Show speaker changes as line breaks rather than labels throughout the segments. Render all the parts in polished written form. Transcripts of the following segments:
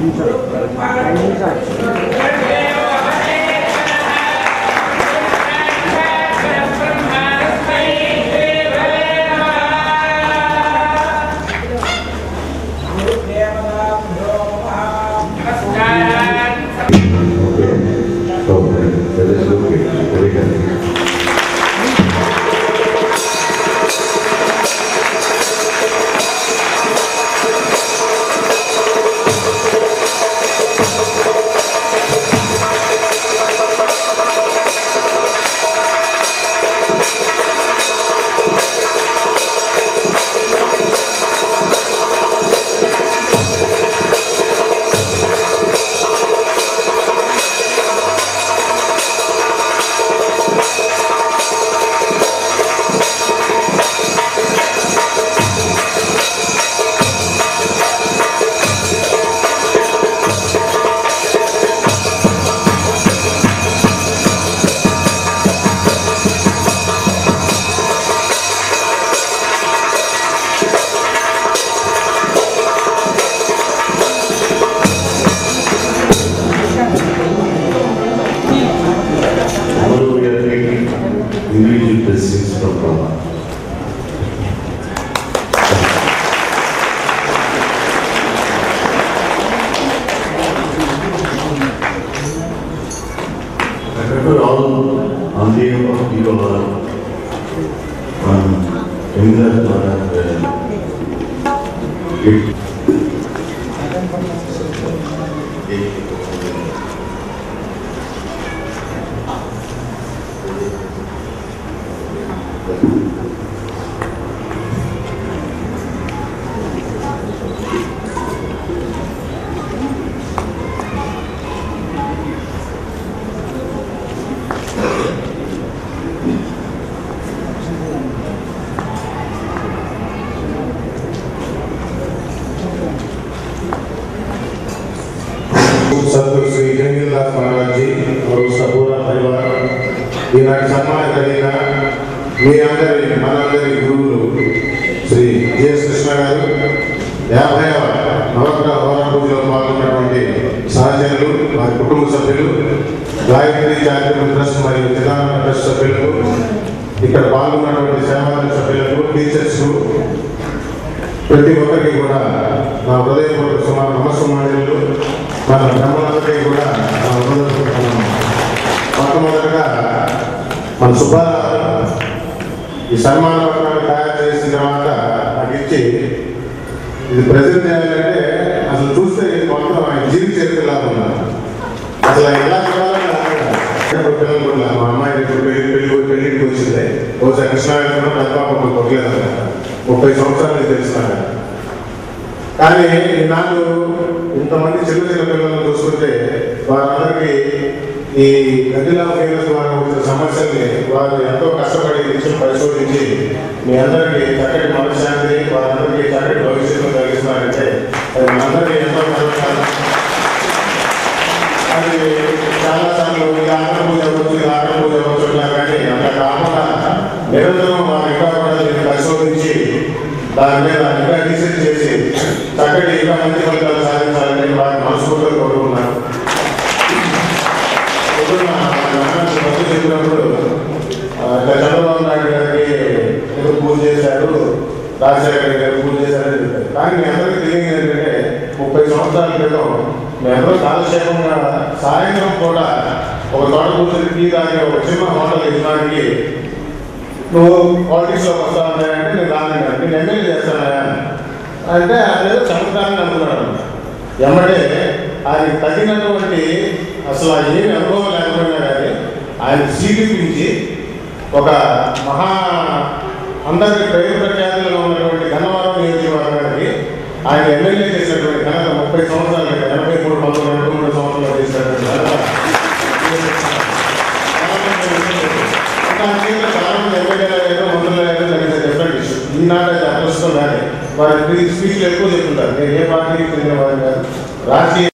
individual blessings from Brahma. I remember all on the of people on Indra
सतगुरु श्री जंगीरदास महाराज जी और उसका पूरा परिवार ఈనాటి సన్మానం కలిగిన మీ అందరి మనందరి గురువులు శ్రీ జేఎస్ కృష్ణ గారు 50వ నవగ్రహ హోరా పూజలో పాల్గొన్నటువంటి సహచరులు వారి కుటుంబ సభ్యులు గాయత్రి చారిటబుల్ ట్రస్ట్ మరియు చిదానంద ట్రస్ట్ సభ్యులకు ఇక్కడ పాల్గొన్నటువంటి సేవాదళ సభ్యులకు టీచర్స్ ప్రతి ఒక్కరికి కూడా నా హృదయపూర్వక నమస్కారాలు మన బ్రహ్మలందరికీ కూడా నా హృదయపూర్వక మొట్టమొదటిగా మన సుబ్బారావు ఈ సన్మాన పత్రాన్ని తయారు చేసిన తర్వాత నాకు ఇచ్చి ఇది ప్రజెంట్ చేయాలంటే అసలు చూస్తే ఇది మొత్తం ఆయన జీవిత చరిత్రలా ఉన్నారు. అసలు ఎలా చూడాలని పిల్లలు కూడా మా అమ్మాయి పెళ్లికి వచ్చింది బహుశా కృష్ణాయన పెద్దపాప కొట్టలేదు 30 సంవత్సరాలు తెలుస్తున్నాను. కానీ నాకు ఇంతమంది చిన్న చిన్న పిల్లలను చూసుకుంటే వారందరికీ ఈ గదిలా ఫేమస్ ద్వారా వచ్చిన సమస్యల్ని వారు ఎంతో కష్టపడి విషయం పరిశోధించి మీ అందరికీ చక్కటి మనశ్శాంతిని వారందరికీ చక్కటి భవిష్యత్తు కలిగిస్తున్నారంటే అది మనందరికీ ఎంతో కష్టపడాలి. అది చాలాసార్లు ఇది ఆకలి పూజ అవ్వచ్చు ఇది ఆకలి పూజ అవ్వచ్చు కానీ అంత కాకుండా నిరంతరం వారు ఇంకా కూడా పరిశోధించి దాని మీద ఇంకా రీసెర్చ్ చేసి చక్కటి ఇంకా మంచి ఫలితాలు సాధించాలని వారి మనస్ఫూర్తిగా కోరుకున్నాను. చెప్పినప్పుడు చంద్రబాబు నాయుడు గారికి ఏదో పూజ చేశారు, రాజశేఖర గారు పూజ చేశారని చెప్పారు. కానీ మీ అందరికీ తెలియదు ఏంటంటే 30 సంవత్సరాల క్రితం మేమందరూ కాలక్షేపంగా సాయంత్రం కూడా ఒక తోట కూర్చొని టీ తాగే ఒక చిన్న హోటల్ యజమానికి నువ్వు పాలిటిక్స్లోకి వస్తానంటే నేను రానండి నేను ఎమ్మెల్యే చేస్తానా అంటే అదేదో చమత్కారాన్ని అనుకున్నాడు. ఎమ్మడే ఆయనకి తగినటువంటి అసలు ఏమి అనుభవం లేకపోయినా కానీ ఆయన సీటిపించి ఒక మహా అందరికీ పేరు ప్రఖ్యాతులుగా ఉన్నటువంటి గన్నవరం నియోజకవర్గానికి ఆయన ఎమ్మెల్యే చేసినటువంటి ఘనత 30 సంవత్సరాలు 83 19 సంవత్సరాలు చేసినటువంటి ఘనత చాలా మంది ఎమ్మెల్యేలు మంత్రులు డిఫరెంట్ ఇష్యూ. ఈనాడైతే అదృష్టం కానీ వారి స్పీచ్లు ఎక్కువ చెప్తుంటారు. నేను ఏ పార్టీకి చెందిన వారు కాదు, రాజకీయ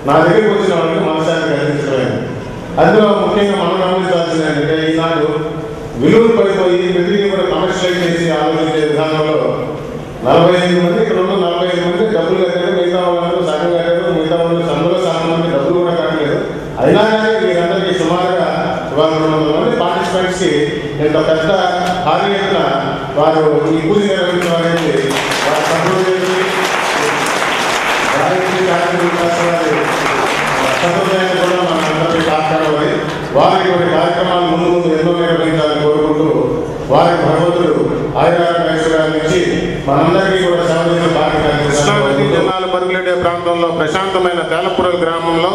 నా దగ్గరికి వచ్చిన వాళ్ళకి మనశాన్ని కలిగించడమైంది. అందులో ముఖ్యంగా మనం గమనించాల్సింది ఏంటంటే ఈనాడు విలువలు పడిపోయి ప్రతిదీ కూడా కమర్షియలైజ్ చేసి ఆలోచించే విధానంలో 45 మంది ఇక్కడ ఉన్న 45 మంది డబ్బులు కట్టారు, మిగతా వాళ్ళందరూ సగం కట్టారు, మిగతా మనిషికి ఇంత పెద్ద భారీ ఎత్తున వారు ఈ పూజ నిర్వహించడం అనేది వారి సంప్రదాయాన్ని కూడా మన అందరికీ కాపాడాలి. వారికి కొన్ని కార్యక్రమాలు ముందు ముందు ఎన్నో నిర్వహించాలని కోరుకుంటూ వారి భగవంతుడు ఆయురారోగ్యాలు నుంచి మనందరికీ కూడా సేవ చేసే బాధ్యత. కృష్ణానది జిల్లాల పరుగులెడే ప్రాంతంలో ప్రశాంతమైన తేలపురల్ గ్రామంలో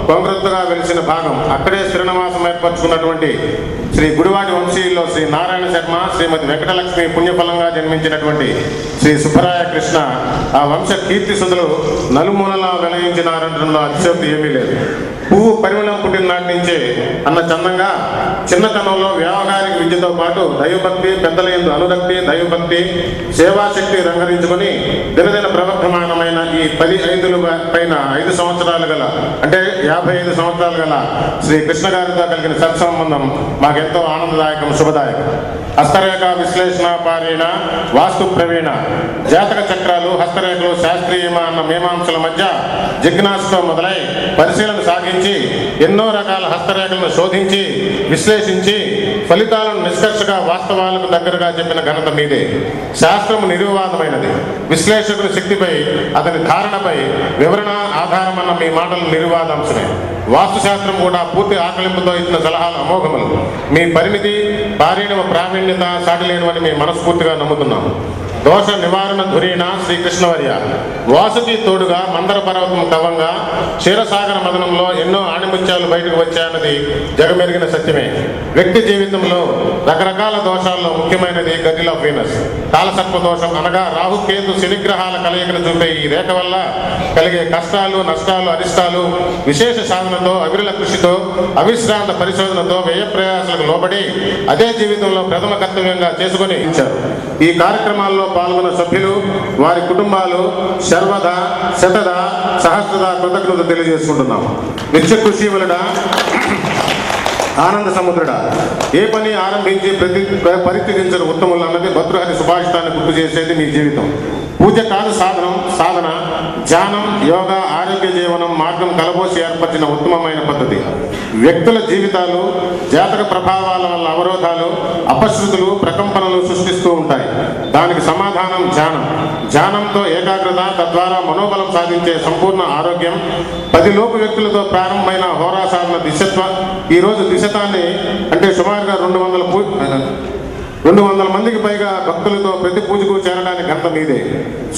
కొంగ్రత్తుగా వెలిసిన భాగం. అక్కడే శ్రీనివాసం ఏర్పరచుకున్నటువంటి శ్రీ గుడివాడి వంశీయుల్లో శ్రీ నారాయణ శర్మ, శ్రీమతి వెంకటలక్ష్మి పుణ్యఫలంగా జన్మించినటువంటి శ్రీ సుబ్బరాయ కృష్ణ ఆ వంశ కీర్తి సుధులు నలుమూలలా వెలయించినారంటంలో అతిశయోక్తి ఏమీ లేదు. పువ్వు పరిమళం పుట్టిన నాటి నుంచే అన్న చందంగా చిన్నతనంలో వ్యావహారిక విద్యతో పాటు దైవభక్తి, పెద్దల యందు అనురక్తి, దైవభక్తి, సేవాశక్తి రంగరించుకొని దినదిన ప్రవర్ధమానమైన ఈ 15 పైన 5 సంవత్సరాలు గల అంటే 55 సంవత్సరాలు గల శ్రీ కృష్ణ గారితో కలిగిన సత్సంబంధం మాకెంతో ఆనందదాయకం, శుభదాయకం. హస్తరేఖ విశ్లేషణ పారీణ, వాస్తు ప్రవీణ, జాతక చక్రాలు, హస్తరేఖలు శాస్త్రీయమా అన్న మీమాంసల మధ్య జిజ్ఞాసతో మొదలై పరిశీలన సాగించి ఎన్నో రకాల హస్తరేఖలను శోధించి విశ్లేషించి ఫలితాలను నిష్కర్షగా వాస్తవాలకు దగ్గరగా చెప్పిన ఘనత మీదే. శాస్త్రము నిరువాదమైనది. విశ్లేషకుల శక్తిపై, అతని ధారణపై వివరణ ఆధారమన్న మీ మాటలు నిర్వాదాంశమే. వాస్తుశాస్త్రం కూడా పూర్తి ఆకలింపుతో ఇచ్చిన సలహాలు అమోఘములు. మీ పరిమితి, పారీణవ ప్రావీణ్యత సాటిలేనివని మేము మనస్ఫూర్తిగా నమ్ముతున్నాము. దోష నివారణ ధురీణ శ్రీకృష్ణవర్య వాసుకి తోడుగా మందర పర్వతం కవంగా క్షీరసాగర మదనంలో ఎన్నో ఆణిముత్యాలు బయటకు వచ్చాయన్నది జగమెరిగిన సత్యమే. వ్యక్తి జీవితంలో రకరకాల దోషాల్లో ముఖ్యమైనది గదిల్ ఆఫ్ వీనస్, కాలసర్ప దోషం అనగా రాహుకేతు శనిగ్రహాల కలయికను చూపే ఈ రేఖ వల్ల కలిగే కష్టాలు, నష్టాలు, అరిష్టాలు విశేష సాధనతో, అవిరల కృషితో, అవిశ్రాంత పరిశోధనతో, వ్యయ ప్రయాసాలకు లోబడి అదే జీవితంలో ప్రథమ కర్తవ్యంగా చేసుకుని ఇచ్చారు. ఈ కార్యక్రమాల్లో పాల్గొన్న సభ్యులు, వారి కుటుంబాలు సర్వదా శతద సహస్రద కృతజ్ఞత తెలియజేసుకుంటున్నాం. నిత్య కృషి వలన ఆనంద సముద్రుడా, ఏ పని ఆరంభించి పరిత్యజించిన ఉత్తములు అన్నది భద్రహరి సుభాషితాన్ని గుర్తు చేసేది మీ జీవితం. పూజ కాదు సాధనం, సాధన ధ్యానం, యోగా, ఆరోగ్య జీవనం మార్గం కలబోసి ఏర్పరిచిన ఉత్తమమైన పద్ధతి. వ్యక్తుల జీవితాలు జాతక ప్రభావాల వల్ల అవరోధాలు, అపశృతులు, ప్రకంపనలు సృష్టిస్తూ ఉంటాయి. దానికి సమాధానం ధ్యానం. ధ్యానంతో ఏకాగ్రత, తద్వారా మనోబలం సాధించే సంపూర్ణ ఆరోగ్యం. 10 లోపు వ్యక్తులతో ప్రారంభమైన హోరా సాధన దిశత్వ ఈరోజు దిశతాన్ని అంటే సుమారుగా 200 మందికి పైగా భక్తులతో ప్రతి పూజకు చేరడానికి ఘనత మీదే.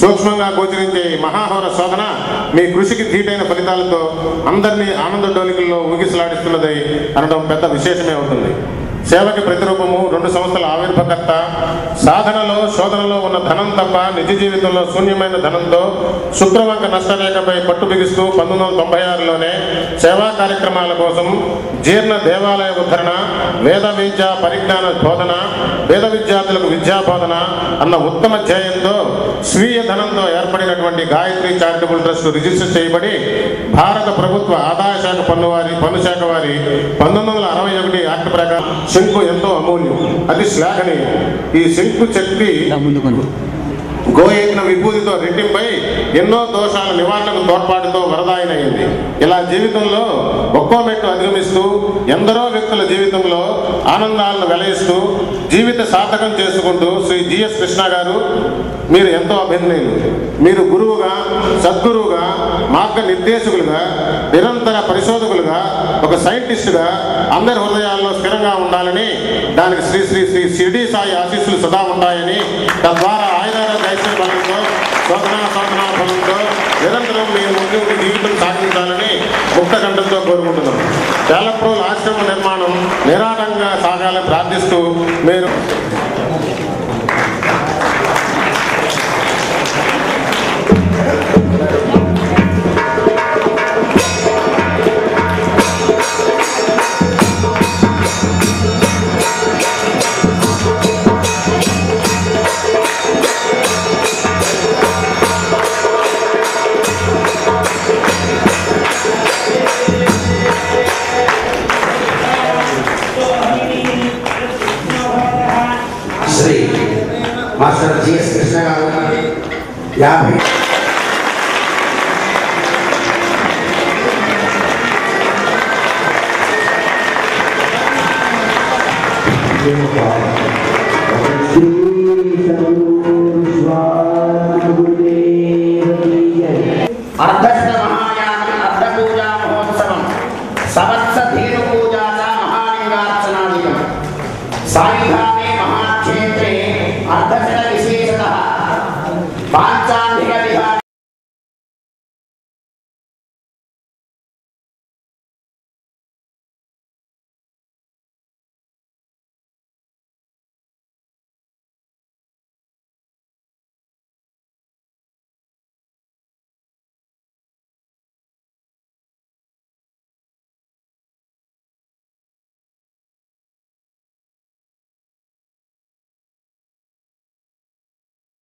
సూక్ష్మంగా గోచరించే మహాహోర శోధన మీ కృషికి ధీటైన ఫలితాలతో అందరినీ ఆనంద డోలికల్లో ఊగిసలాడిస్తున్నదై అనడం పెద్ద విశేషమే ఉంటుంది. సేవకి ప్రతిరూపము, 2 సంవత్సరాల ఆవిర్భకర్త. సాధనలో, శోధనలో ఉన్న ధనం తప్ప నిజ జీవితంలో శూన్యమైన ధనంతో శుక్రవంక నష్టరేఖపై పట్టు బిగిస్తూ 1996లోనే సేవా కార్యక్రమాల కోసం జీర్ణ దేవాలయ ఉద్ధరణ, వేద విద్య పరిజ్ఞాన బోధన, వేద విద్యార్థులకు విద్యా బోధన అన్న ఉత్తమ ధ్యేయంతో స్వీయ ధనంతో ఏర్పడినటువంటి గాయత్రి చారిటబుల్ ట్రస్ట్ రిజిస్టర్ చేయబడి భారత ప్రభుత్వ ఆదాయ శాఖ పన్ను శాఖ వారి 1961 యాక్ట్ ప్రకారం శంకు ఎంతో అమూల్యం, అది శ్లాఘనీయం. ఈ శంకు శక్తి గోయజ్ఞ విభూతితో రెట్టింపై ఎన్నో దోషాల నివారణకు తోడ్పాటుతో వరదాయనైంది. ఇలా జీవితంలో ఒక్కో మెట్టు అధిగమిస్తూ ఎందరో వ్యక్తుల జీవితంలో ఆనందాలను వెలయిస్తూ జీవిత సార్థకం చేసుకుంటూ శ్రీ జిఎస్ కృష్ణ గారు మీరు ఎంతో అభినందనీయులు. మీరు గురువుగా, సద్గురువుగా, మార్గ నిర్దేశకులుగా, నిరంతర పరిశోధకులుగా, ఒక సైంటిస్టుగా అందరి హృదయాల్లో స్థిరంగా ఉండాలని, దానికి శ్రీ శ్రీ శ్రీ షిరిడి సాయి ఆశీస్సులు సదా ఉంటాయని, తద్వారా ఆయురారోగ్య బలంతో, శోధనా ఫలంతో నిరంతరం మీరు ముందు జీవితం సాగించాలని ముక్త కంఠంతో కోరుకుంటున్నాం. తేలప్రోల్ ఆశ్రమ నిర్మాణం నిరాటంగా సాగాలని ప్రార్థిస్తూ మీరు
మాస్టర్ జిఎస్ కృష్ణ గారు 50
శ్రీ
శ్రీశము